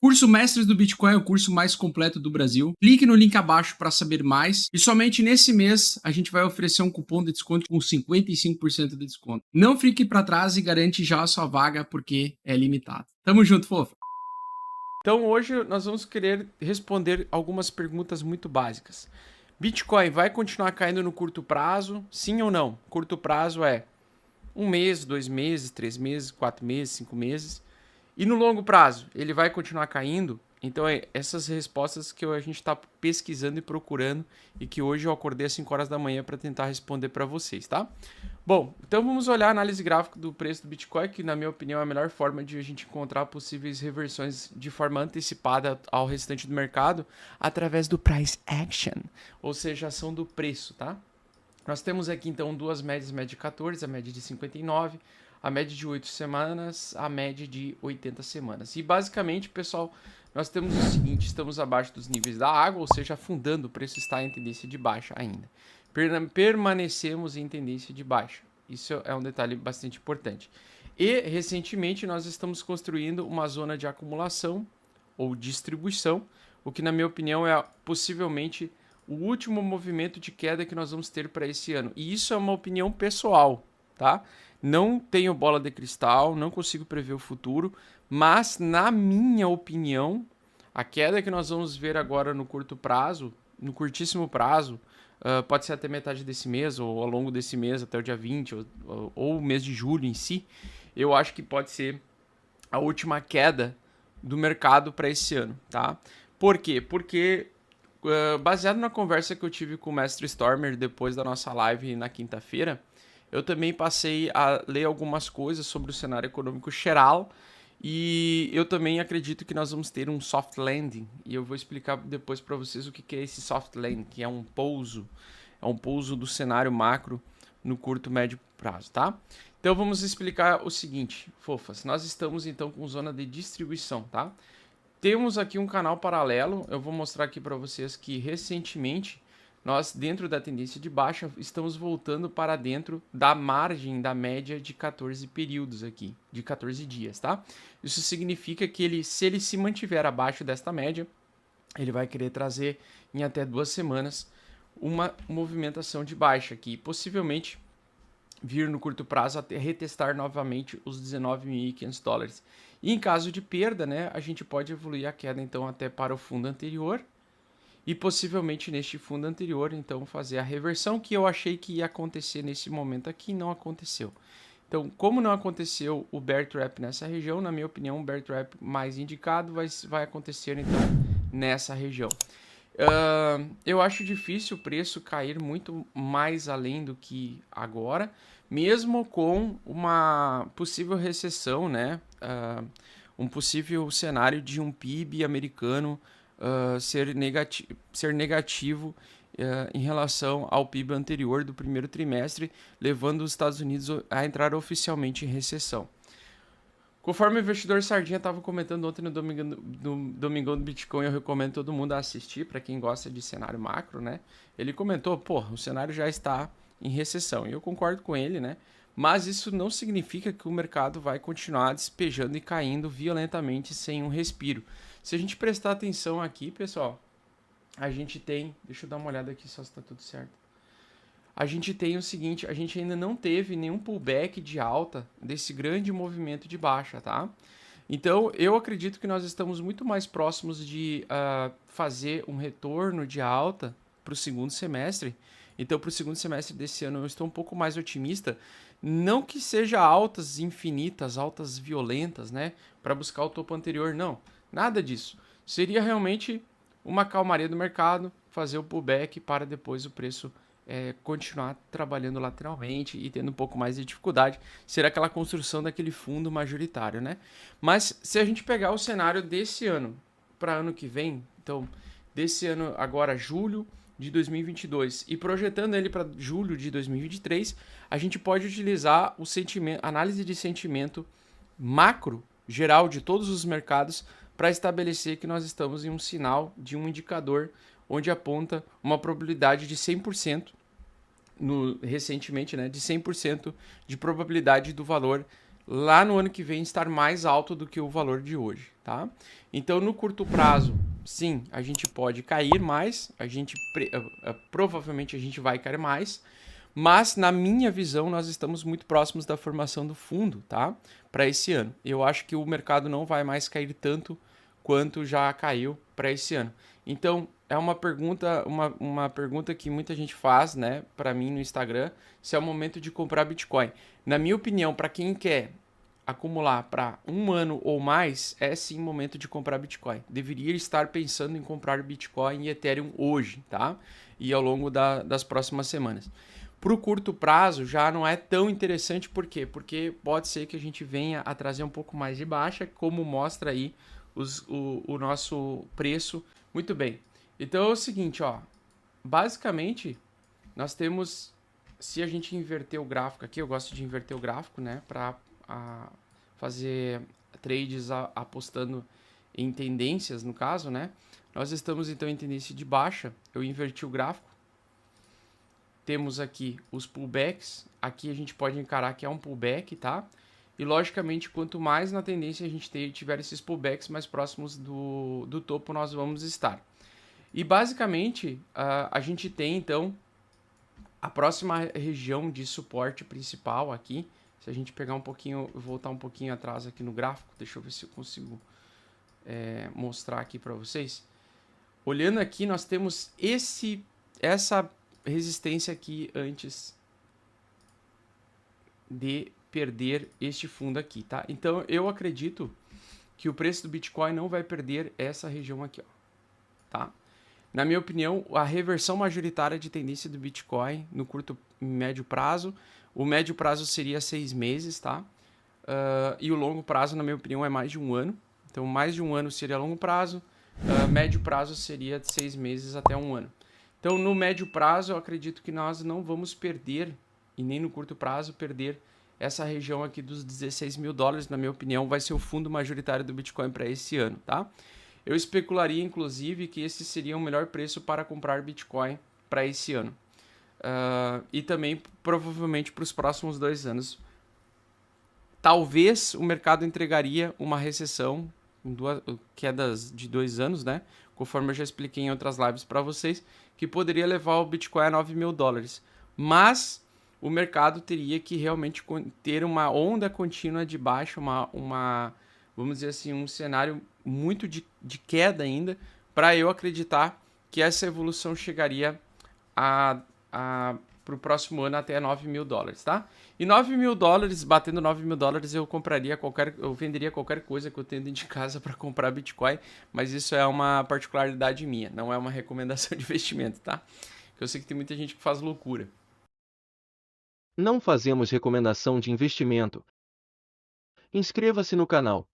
Curso Mestres do Bitcoin é o curso mais completo do Brasil. Clique no link abaixo para saber mais. E somente nesse mês a gente vai oferecer um cupom de desconto com 55% de desconto. Não fique para trás e garante já a sua vaga porque é limitado. Tamo junto, fofa! Então hoje nós vamos querer responder algumas perguntas muito básicas. Bitcoin vai continuar caindo no curto prazo? Sim ou não? Curto prazo é 1 mês, 2 meses, 3 meses, 4 meses, 5 meses. E no longo prazo, ele vai continuar caindo? Então, essas respostas que a gente está pesquisando e procurando e que hoje eu acordei às 5 horas da manhã para tentar responder para vocês, tá? Bom, então vamos olhar a análise gráfica do preço do Bitcoin, que na minha opinião é a melhor forma de a gente encontrar possíveis reversões de forma antecipada ao restante do mercado através do Price Action, ou seja, a ação do preço, tá? Nós temos aqui então duas médias, a média de 14, a média de 59, a média de 8 semanas, a média de 80 semanas. E basicamente, pessoal, nós temos o seguinte, estamos abaixo dos níveis da água, ou seja, afundando, o preço está em tendência de baixa ainda. Permanecemos em tendência de baixa. Isso é um detalhe bastante importante. E, recentemente, nós estamos construindo uma zona de acumulação ou distribuição, o que, na minha opinião, é possivelmente o último movimento de queda que nós vamos ter para esse ano. E isso é uma opinião pessoal, tá? Não tenho bola de cristal, não consigo prever o futuro, mas na minha opinião, a queda que nós vamos ver agora no curto prazo, no curtíssimo prazo, pode ser até metade desse mês, ou ao longo desse mês, até o dia 20, ou o mês de julho em si, eu acho que pode ser a última queda do mercado para esse ano, tá? Por quê? Porque baseado na conversa que eu tive com o Mestre Stormer depois da nossa live na quinta-feira, eu também passei a ler algumas coisas sobre o cenário econômico geral e eu também acredito que nós vamos ter um soft landing e eu vou explicar depois para vocês o que é esse soft landing, que é um pouso do cenário macro no curto médio prazo, tá? Então vamos explicar o seguinte, fofas, nós estamos então com zona de distribuição, tá? Temos aqui um canal paralelo, eu vou mostrar aqui para vocês que recentemente nós, dentro da tendência de baixa, estamos voltando para dentro da margem da média de 14 períodos aqui, de 14 dias, tá? Isso significa que se ele se mantiver abaixo desta média, ele vai querer trazer em até 2 semanas uma movimentação de baixa aqui, possivelmente vir no curto prazo até retestar novamente os $19.500. E em caso de perda, né, a gente pode evoluir a queda então até para o fundo anterior e possivelmente neste fundo anterior então fazer a reversão que eu achei que ia acontecer nesse momento aqui, não aconteceu. Então, como não aconteceu o bear trap nessa região, na minha opinião, o bear trap mais indicado vai acontecer então nessa região. Eu acho difícil o preço cair muito mais além do que agora, mesmo com uma possível recessão, né? Um possível cenário de um PIB americano ser negativo em relação ao PIB anterior do primeiro trimestre, levando os Estados Unidos a entrar oficialmente em recessão. Conforme o investidor Sardinha estava comentando ontem no Domingão do Bitcoin, eu recomendo todo mundo a assistir, para quem gosta de cenário macro, né? Ele comentou, o cenário já está em recessão, e eu concordo com ele, né? Mas isso não significa que o mercado vai continuar despejando e caindo violentamente sem um respiro. Se a gente prestar atenção aqui, pessoal, a gente tem... Deixa eu dar uma olhada aqui só se está tudo certo. A gente tem o seguinte, a gente ainda não teve nenhum pullback de alta desse grande movimento de baixa, tá? Então, eu acredito que nós estamos muito mais próximos de fazer um retorno de alta para o segundo semestre. Então, para o segundo semestre desse ano, eu estou um pouco mais otimista. Não que seja altas infinitas, altas violentas, né? Para buscar o topo anterior, não. Nada disso. Seria realmente uma calmaria do mercado, fazer o pullback para depois o preço continuar trabalhando lateralmente e tendo um pouco mais de dificuldade, ser aquela construção daquele fundo majoritário, né? Mas se a gente pegar o cenário desse ano para ano que vem, então desse ano agora julho de 2022 e projetando ele para julho de 2023, a gente pode utilizar o sentimento, análise de sentimento macro geral de todos os mercados para estabelecer que nós estamos em um sinal de um indicador onde aponta uma probabilidade de 100%, recentemente, né, de 100% de probabilidade do valor lá no ano que vem estar mais alto do que o valor de hoje, tá? Então, no curto prazo, sim, a gente pode cair mais, provavelmente a gente vai cair mais, mas na minha visão nós estamos muito próximos da formação do fundo, tá? Para esse ano. Eu acho que o mercado não vai mais cair tanto quanto já caiu para esse ano. Então, é uma pergunta que muita gente faz, né, para mim no Instagram, se é o momento de comprar Bitcoin. Na minha opinião, para quem quer acumular para um ano ou mais, é sim momento de comprar Bitcoin. Deveria estar pensando em comprar Bitcoin e Ethereum hoje, tá? E ao longo das próximas semanas. Para o curto prazo já não é tão interessante, por quê? Porque pode ser que a gente venha a trazer um pouco mais de baixa, como mostra aí o nosso preço. Muito bem. Então é o seguinte, ó. Basicamente, nós temos, se a gente inverter o gráfico aqui, eu gosto de inverter o gráfico, né? Para fazer trades apostando em tendências, no caso, né? Nós estamos então em tendência de baixa. Eu inverti o gráfico. Temos aqui os pullbacks. Aqui a gente pode encarar que é um pullback, tá? E logicamente, quanto mais na tendência a gente tiver esses pullbacks mais próximos do topo, nós vamos estar. E basicamente, a gente tem então a próxima região de suporte principal aqui. Se a gente pegar um pouquinho, voltar um pouquinho atrás aqui no gráfico, deixa eu ver se eu consigo mostrar aqui para vocês. Olhando aqui, nós temos essa resistência aqui antes de perder este fundo aqui, tá? Então, eu acredito que o preço do Bitcoin não vai perder essa região aqui, ó, tá? Na minha opinião, a reversão majoritária de tendência do Bitcoin no curto e médio prazo, o médio prazo seria 6 meses, tá? E o longo prazo, na minha opinião, é mais de um ano. Então, mais de um ano seria longo prazo, médio prazo seria de 6 meses até um ano. Então, no médio prazo, eu acredito que nós não vamos perder, e nem no curto prazo, perder essa região aqui dos 16 mil dólares, na minha opinião, vai ser o fundo majoritário do Bitcoin para esse ano, tá? Eu especularia, inclusive, que esse seria o melhor preço para comprar Bitcoin para esse ano. E também, provavelmente, para os próximos 2 anos. Talvez o mercado entregaria uma recessão, quedas de 2 anos, né? Conforme eu já expliquei em outras lives para vocês, que poderia levar o Bitcoin a 9 mil dólares. Mas o mercado teria que realmente ter uma onda contínua de baixa, vamos dizer assim, um cenário muito de queda ainda, para eu acreditar que essa evolução chegaria para o próximo ano até 9 mil dólares, tá? E 9 mil dólares, batendo 9 mil dólares, eu venderia qualquer coisa que eu tenho dentro de casa para comprar Bitcoin, mas isso é uma particularidade minha, não é uma recomendação de investimento, tá? Porque eu sei que tem muita gente que faz loucura. Não fazemos recomendação de investimento. Inscreva-se no canal.